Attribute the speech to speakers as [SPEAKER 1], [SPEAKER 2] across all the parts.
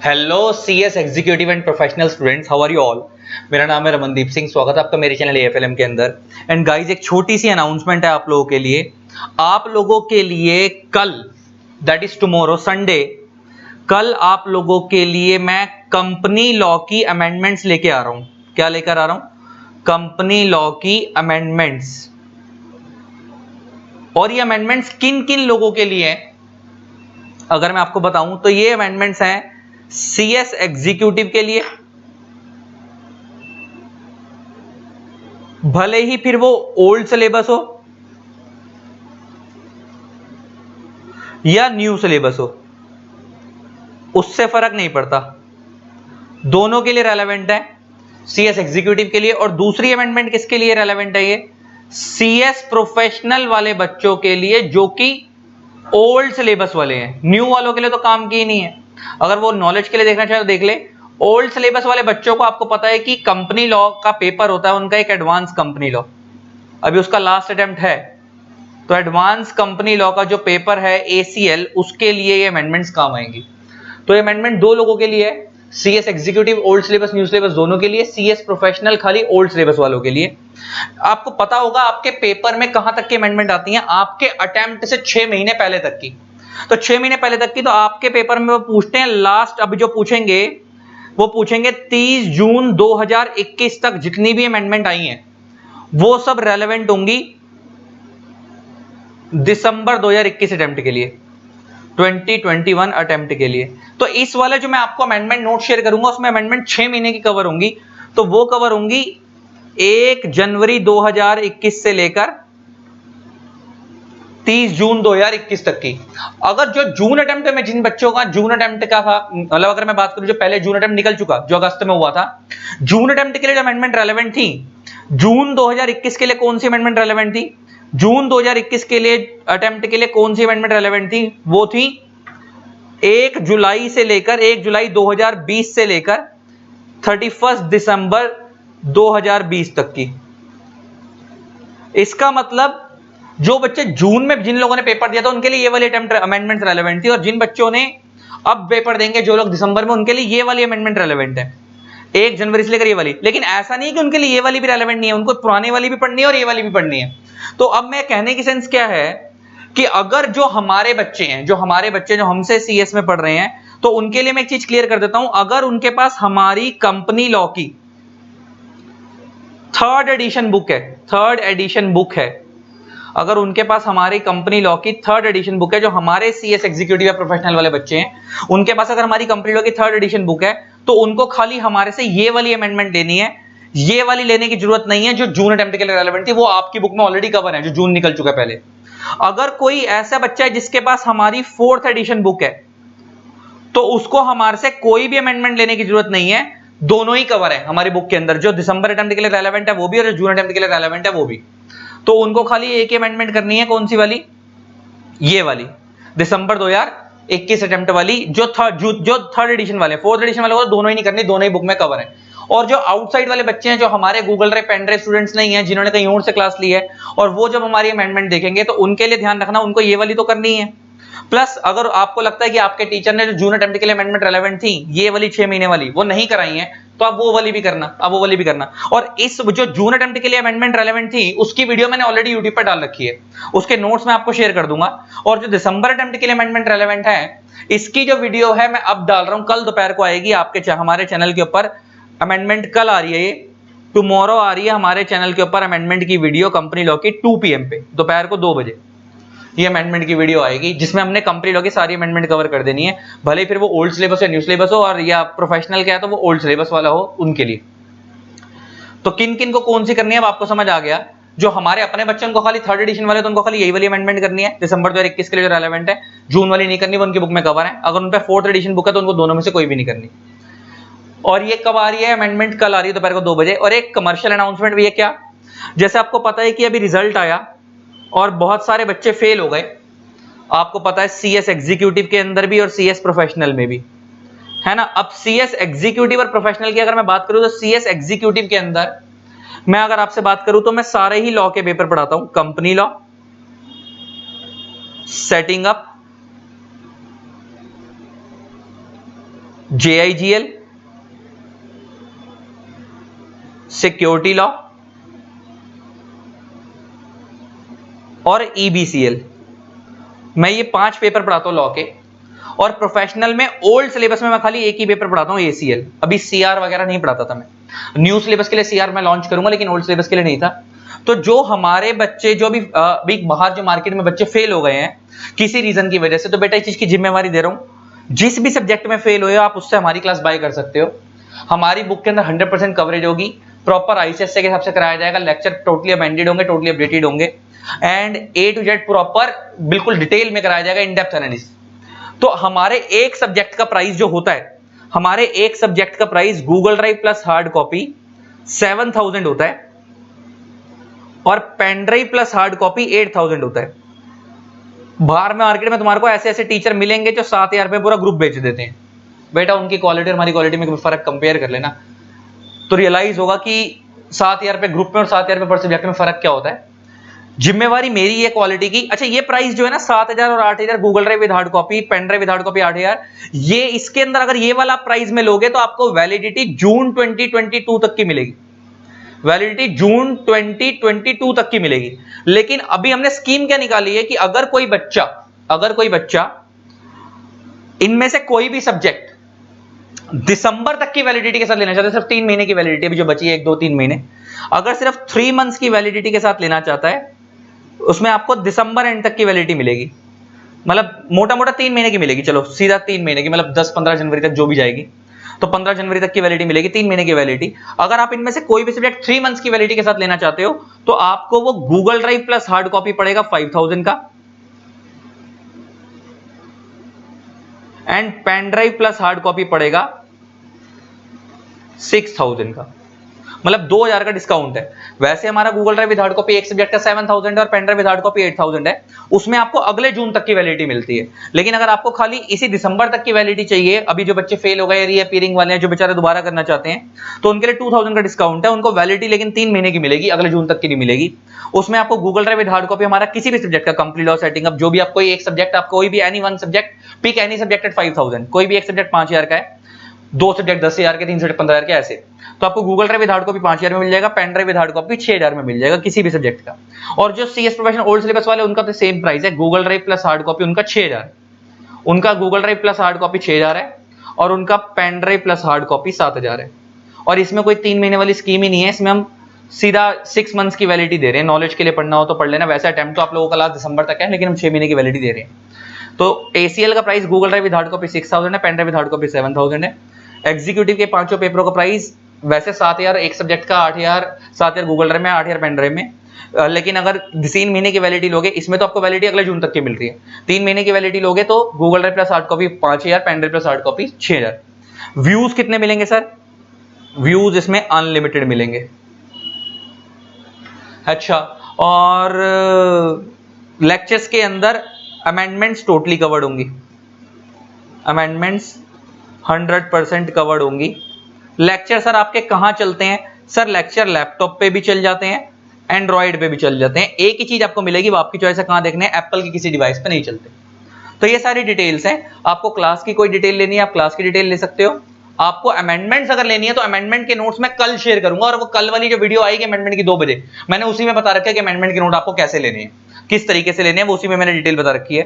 [SPEAKER 1] Hello CS executive and professional students, how are you all. मेरा नाम है रमनदीप सिंह। स्वागत है आपका मेरे चैनल एएफएलएम के अंदर। एंड गाइस, एक छोटी सी अनाउंसमेंट है आप लोगों के लिए। आप लोगों के लिए कल, दैट इज टुमारो संडे, कल आप लोगों के लिए मैं कंपनी लॉ की अमेंडमेंट्स लेके आ रहा हूं। क्या लेकर आ रहा हूं? कंपनी लॉ की अमेंडमेंट्स। और ये अमेंडमेंट्स किन किन लोगों के लिए हैं अगर मैं आपको बताऊं तो ये अमेंडमेंट्स हैं सीएस एग्जीक्यूटिव के लिए, भले ही फिर वो ओल्ड सिलेबस हो या न्यू सिलेबस हो, उससे फर्क नहीं पड़ता, दोनों के लिए रेलेवेंट है। सीएस एग्जीक्यूटिव के लिए, और दूसरी अमेंडमेंट किसके लिए रेलेवेंट है? ये सीएस प्रोफेशनल वाले बच्चों के लिए जो कि ओल्ड सिलेबस वाले हैं। न्यू वालों के लिए तो काम की ही नहीं है। अगर वो नॉलेज के लिए देखना चाहे तो देख ले। ओल्ड सिलेबस वाले बच्चों को आपको पता है कि कंपनी लॉ का पेपर होता है उनका, एक एडवांस कंपनी लॉ, अभी उसका लास्ट अटेम्प्ट है। तो एडवांस कंपनी लॉ का जो पेपर है एसीएल, उसके लिए ये अमेंडमेंट्स काम आएंगी। तो ये अमेंडमेंट दो लोगों के लिए है, CS executive old syllabus new syllabus दोनों के लिए, सीएस प्रोफेशनल खाली ओल्ड सिलेबस वालों के लिए। आपको पता होगा आपके पेपर में कहां तक की अमेंडमेंट आती है, आपके अटेम्प्ट से 6 महीने पहले तक की। तो 6 महीने पहले तक की, तो आपके पेपर में वो पूछते हैं लास्ट, अभी जो पूछेंगे वो पूछेंगे 30 जून 2021 तक जितनी भी अमेंडमेंट आई हैं वो सब रेलेवेंट होंगी दिसंबर 2021 अटेम्प्ट के लिए, 2021 अटेम्प्ट के लिए। तो इस वाले जो मैं आपको अमेंडमेंट नोट शेयर करूंगा उसमें अमेंडमेंट 6 महीने की कवर होंगी। तो वो कवर होंगी 1 जनवरी 2021 से लेकर 30 जून 2021 तक की। अगर जो जून अटेम्प्ट में जिन बच्चों का जून अटेम्प्ट का था, मतलब अगर मैं बात करूं जो पहले जून अटेम्प्ट निकल चुका जो अगस्त में हुआ था, जून अटेम्प्ट के लिए जो अमेंडमेंट रेलेवेंट थी, जून 2021 के लिए कौन सी अमेंडमेंट रेलेवेंट थी? जून 2021 के लिए अटेम्प्ट के लिए कौन सी अमेंडमेंट रेलेवेंट थी? वो थी 1 जुलाई से लेकर 1 जुलाई 2020 से लेकर 31 दिसंबर 2020 तक की। इसका मतलब जो बच्चे जून में जिन लोगों ने पेपर दिया था उनके लिए ये वाली अटेम्प्ट अमेंडमेंट रेलेवेंट थी, और जिन बच्चों ने अब पेपर देंगे जो लोग दिसंबर में, उनके लिए ये वाली अमेंडमेंट रेलेवेंट है 1 जनवरी से लेकर ये वाली। लेकिन ऐसा नहीं कि उनके लिए ये वाली भी रेलेवेंट नहीं है, उनको पुरानी वाली भी पढ़नी है और ये वाली भी पढ़नी है। तो अब मैं कहने की सेंस क्या है कि अगर जो हमारे बच्चे हैं, जो हमसे सीएस में पढ़ रहे हैं, तो उनके लिए मैं एक चीज क्लियर कर देता हूं। अगर उनके पास हमारी कंपनी लॉ की थर्ड एडिशन बुक है, अगर उनके पास हमारी कंपनी लॉ की थर्ड एडिशन बुक है, जो हमारे सीएस एग्जीक्यूटिव या प्रोफेशनल वाले बच्चे हैं उनके पास अगर हमारी कंपनी लॉ की थर्ड एडिशन बुक है, तो उनको खाली हमारे से ये वाली अमेंडमेंट लेनी है। ये वाली लेने की जरूरत नहीं है जो जून अटेम्प्ट के लिए रेलेवेंट थी, वो आपकी बुक में ऑलरेडी कवर है जो जून निकल चुका है पहले। अगर कोई ऐसा बच्चा है जिसके पास हमारी फोर्थ एडिशन बुक है, तो उसको हमारे से कोई भी अमेंडमेंट लेने की जरूरत नहीं है, दोनों ही कवर है हमारी बुक के अंदर, जो दिसंबर अटेम्प्ट के लिए रेलेवेंट है वो भी और जो जून अटेम्प्ट के लिए रेलेवेंट है वो भी। तो उनको खाली एक ही अमेंडमेंट करनी है, कौन सी वाली? ये वाली, दिसंबर 2021 अटेम्प्ट वाली, जो थर्ड एडिशन वाले, फोर्थ एडिशन वाले को दोनों ही नहीं करनी, दोनों ही बुक में कवर है। और जो आउटसाइड वाले बच्चे हैं, जो हमारे Google drive pen drive students नहीं है, जिन्होंने कहीं और से क्लास ली है, और वो जब हमारी अमेंडमेंट देखेंगे तो उनके लिए ध्यान रखना, उनको ये वाली तो करनी है। प्लस अगर आपको लगता है कि आपके टीचर ने जो जून अटेम्प्ट के लिए अमेंडमेंट रेलेवेंट थी, ये वाली 6 महीने वाली वो नहीं कराई है, तो आप वो वाली भी करना, और इस जो जून अटेम्प्ट के लिए अमेंडमेंट रेलेवेंट थी उसकी वीडियो मैंने ऑलरेडी यूट्यूब पर डाल रखी है, उसके नोट्स मैं आपको शेयर कर दूंगा। और जो दिसंबर अटेम्प्ट के लिए अमेंडमेंट रेलेवेंट है, इसकी जो वीडियो है मैं अब डाल रहा हूं, कल दोपहर को आएगी आपके हमारे चैनल के ऊपर। अमेंडमेंट कल आ रही है, ये टुमारो आ रही है हमारे चैनल के ऊपर अमेंडमेंट की वीडियो, कंपनी लॉ की 2 PM पे, दोपहर को 2 बजे ये अमेंडमेंट की वीडियो आएगी, जिसमें हमने कंपनी लॉ की सारी अमेंडमेंट कवर कर देनी है, भले फिर वो ओल्ड सिलेबस या न्यू सिलेबस हो, और या प्रोफेशनल क्या है तो वो ओल्ड सिलेबस वाला हो उनके लिए। तो किन किन को कौन सी करनी है अब आपको समझ आ गया। जो हमारे अपने बच्चे उनको खाली थर्ड एडिशन वाले, तो उनको खाली यही वाली अमेंडमेंट करनी है दिसंबर 2021 के लिए जो रेलेवेंट है, जून वाली नहीं करनी, वो उनकी बुक में कवर है। अगर उन पर फोर्थ एडिशन बुक है तो उनको दोनों में से कोई भी नहीं करनी। और ये कब आ रही है अमेंडमेंट? कल आ रही है दोपहर को 2 बजे। और एक कमर्शियल अनाउंसमेंट भी है, क्या? जैसे आपको पता है कि अभी रिजल्ट आया और बहुत सारे बच्चे फेल हो गए, आपको पता है सीएस एग्जीक्यूटिव के अंदर भी और सीएस प्रोफेशनल में भी, है ना। अब सीएस एग्जीक्यूटिव और प्रोफेशनल की अगर मैं बात करूं तो सीएस एग्जीक्यूटिव के अंदर मैं अगर आपसे बात करूं तो मैं सारे ही लॉ के पेपर पढ़ाता हूं, company law, setting up, JIGL, security law और EBCL। मैं ये 5 पेपर पढ़ाता हूं लॉ के, और प्रोफेशनल में ओल्ड सिलेबस में मैं खाली एक ही पेपर पढ़ाता हूं, ACL। अभी CR वगैरह नहीं पढ़ाता था मैं। न्यू सिलेबस के लिए CR मैं लॉन्च करूंगा, लेकिन ओल्ड सिलेबस के लिए नहीं था। तो जो हमारे बच्चे जो भी बाहर जो मार्केट में बच्चे फेल हो गए हैं किसी रीजन की वजह से, तो बेटा इस चीज की जिम्मेवारी दे रहा हूं, जिस भी सब्जेक्ट में फेल हुए आप उससे हमारी क्लास बाय कर सकते हो। हमारी बुक के अंदर 100% कवरेज होगी, प्रॉपर ICSE के हिसाब से कराया जाएगा, लेक्चर टोटली अमेंडेड होंगे, टोटली अपडेटेड होंगे, and A to Z proper बिल्कुल डिटेल में कराया जाएगा, इन डेप्थ एनालिसिस। तो हमारे एक सब्जेक्ट का प्राइस जो होता है, हमारे एक सब्जेक्ट का price Google drive plus hard copy 7000 होता है, और pen drive plus hard copy 8000 होता है। बाहर में मार्केट में तुम्हारे को ऐसे ऐसे टीचर मिलेंगे जो 7000 पे पूरा ग्रुप बेच देते हैं। बेटा उनकी क्वालिटी और हमारी क्वालिटी में फर्क कंपेयर कर लेना, तो रियलाइज होगा कि 7000 पे ग्रुप में और 7000 पे पर सब्जेक्ट में फर्क क्या होता है। जिम्मेवारी मेरी है क्वालिटी की। अच्छा, ये प्राइस जो है ना 7000 और 8000, Google drive with hard copy, pen drive with hard copy 8000, ये इसके अंदर अगर ये वाला प्राइस में लोगे तो आपको वैलिडिटी जून 2022 तक की मिलेगी। वैलिडिटी जून 2022 तक की मिलेगी। लेकिन अभी हमने स्कीम क्या निकाली है कि अगर कोई बच्चा इनमें से कोई भी सब्जेक्ट दिसंबर तक की वैलिडिटी के साथ लेना चाहता है, सिर्फ 3 महीने की वैलिडिटी अभी जो बची है, 1-2-3 महीने, अगर सिर्फ 3 मंथ्स की वैलिडिटी के साथ लेना चाहता है, उसमें आपको दिसंबर एंड तक की वैलिडिटी मिलेगी। मतलब मोटा मोटा 3 महीने की मिलेगी, चलो सीधा 3 महीने की, मतलब 10-15 जनवरी तक जो भी जाएगी, तो 15 जनवरी तक की वैलिडिटी मिलेगी, 3 महीने की वैलिडिटी। अगर आप इनमें से कोई भी सब्जेक्ट 3 मंथ्स की वैलिडिटी के साथ लेना चाहते हो, तो आपको वो Google drive plus hard copy पड़ेगा 5000 का, and pen drive plus hard copy पड़ेगा 6000 का, मतलब 2000 का डिस्काउंट है। वैसे हमारा Google drive with hard copy एक सब्जेक्ट का 7000 है और pen drive with hard copy 8000 है, उसमें आपको अगले जून तक की वैलिडिटी मिलती है। लेकिन अगर आपको खाली इसी दिसंबर तक की वैलिडिटी चाहिए, अभी जो बच्चे फेल हो गए, रीअपीयरिंग वाले हैं, जो बेचारे दोबारा करना चाहते हैं, तो उनके लिए 2000 का डिस्काउंट है। उनको वैलिडिटी लेकिन 3 महीने की मिलेगी, अगले जून तक की नहीं मिलेगी। उसमें आपको Google drive with hard copy हमारा किसी भी सब्जेक्ट का, कंप्लीट लॉ, सेटिंग अप, जो भी आप कोई एक सब्जेक्ट, आप कोई भी any one subject, pick any subject at 5000, कोई भी एक सब्जेक्ट 5000 का है, 2 सब्जेक्ट 10,000 के, 3 सब्जेक्ट 15,000 के, ऐसे, तो आपको Google drive with hard copy 5000 में मिल जाएगा, pen drive with hard copy 6000 में मिल जाएगा किसी भी सब्जेक्ट का। और जो CS प्रोफेशनल ओल्ड सिलेबस वाले, उनका तो सेम प्राइस है, Google drive plus hard copy उनका 6000, उनका Google drive plus hard copy 6000 है, और उनका pen drive plus hard copy 7000 है। और इसमें कोई 3 महीने वाली स्कीम ही नहीं है, इसमें हम सीधा 6 मंथ्स की वैलिडिटी दे रहे हैं। नॉलेज के लिए पढ़ना हो तो पढ़ लेना, वैसे अटेम्प्ट तो आप लोगों का लास्ट दिसंबर तक है, लेकिन हम 6 महीने की वैलिडिटी दे रहे हैं। तो ACL का price Google drive with hard copy 6000 है, pen drive with hard copy 7000 है। एग्जीक्यूटिव के 5 पेपरों का प्राइस वैसे 7000, एक सब्जेक्ट का 8000, 7000 गूगल ड्राइव में, 8000 पेन ड्राइव में। लेकिन अगर 3 महीने की वैलिडिटी लोगे, इसमें तो आपको वैलिडिटी अगले जून तक की मिल रही है, 3 महीने की वैलिडिटी लोगे तो Google drive plus hard copy 5000, pen drive plus hard copy 6000। Views कितने मिलेंगे सर? व्यूज इसमें अनलिमिटेड मिलेंगे। अच्छा, और लेक्चर्स के अंदर अमेंडमेंट्स टोटली कवर्ड होंगी, अमेंडमेंट्स 100% कवर्ड होंगी। लेक्चर सर आपके कहां चलते हैं? सर लेक्चर लैपटॉप पे भी चल जाते हैं, एंड्रॉइड पे भी चल जाते हैं। एक ही चीज आपको मिलेगी, वो आपकी चॉइस है कहां देखने, एप्पल की किसी डिवाइस पे नहीं चलते। तो ये सारी डिटेल्स हैं। आपको क्लास की कोई डिटेल लेनी है, आप क्लास की डिटेल ले सकते हो। आपको अमेंडमेंट्स अगर लेनी है तो अमेंडमेंट के नोट्स मैं कल शेयर करूंगा, और वो कल वाली जो वीडियो आएगी अमेंडमेंट की 2 बजे, मैंने उसी में बता रखा है कि अमेंडमेंट के नोट आपको कैसे लेने हैं, किस तरीके से लेने हैं, वो उसी में मैंने डिटेल बता रखी है।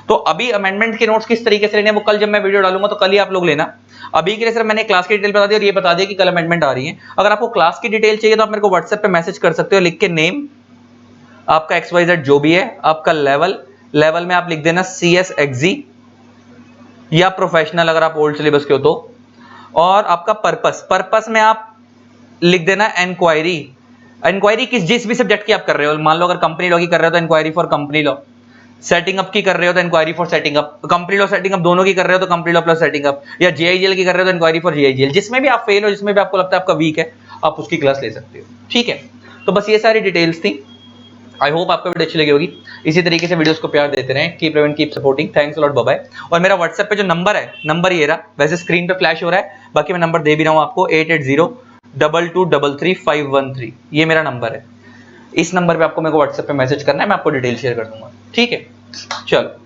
[SPEAKER 1] तो अभी अमेंडमेंट के नोट्स किस तरीके से लेने हैं वो कल जब मैं वीडियो डालूंगा तो कल ही आप लोग लेना। अभी के लिए सर मैंने क्लास की डिटेल बता दी और ये बता दिया कि कल अमेंडमेंट आ रही है। अगर आपको क्लास की डिटेल चाहिए तो आप मेरे को व्हाट्सएप पे मैसेज कर सकते हो, लिख के नेम, आपका XYZ जो भी है, आपका लेवल में आप लिख देना CS EXE या प्रोफेशनल अगर आप ओल्ड सिलेबस के हो तो, और आपका पर्पस में आप लिख देना इंक्वायरी किस जिस भी सब्जेक्ट की आप कर रहे हो। मान लो अगर कंपनी लॉ की कर रहे हो तो inquiry for company law, setting up की कर रहे हो तो inquiry for setting up, company law setting up दोनों की कर रहे हो तो company law plus setting up, या JIGL की कर रहे हो तो इंक्वायरी फॉर JIGL। जिसमें भी आप फेल हो, जिसमें भी आपको लगता है आपका वीक है, आप उसकी क्लास ले सकते हो। ठीक है, तो बस ये सारी डिटेल्स थी। आई होप आपको वीडियो अच्छी लगी होगी। इसी तरीके से वीडियोस को प्यार देते रहें। Keep even keep supporting. Thanks a lot, bye bye. और मेरा व्हाट्सएप पे जो नंबर है, नंबर ये रहा, वैसे स्क्रीन पे फ्लैश हो रहा है, बाकी मैं नंबर दे भी रहा हूँ आपको, 8802233513, ये मेरा नंबर है। इस नंबर पे आपको मेरे को व्हाट्सएप पे मैसेज करना है, मैं आपको डिटेल शेयर कर दूंगा। ठीक है, चलो।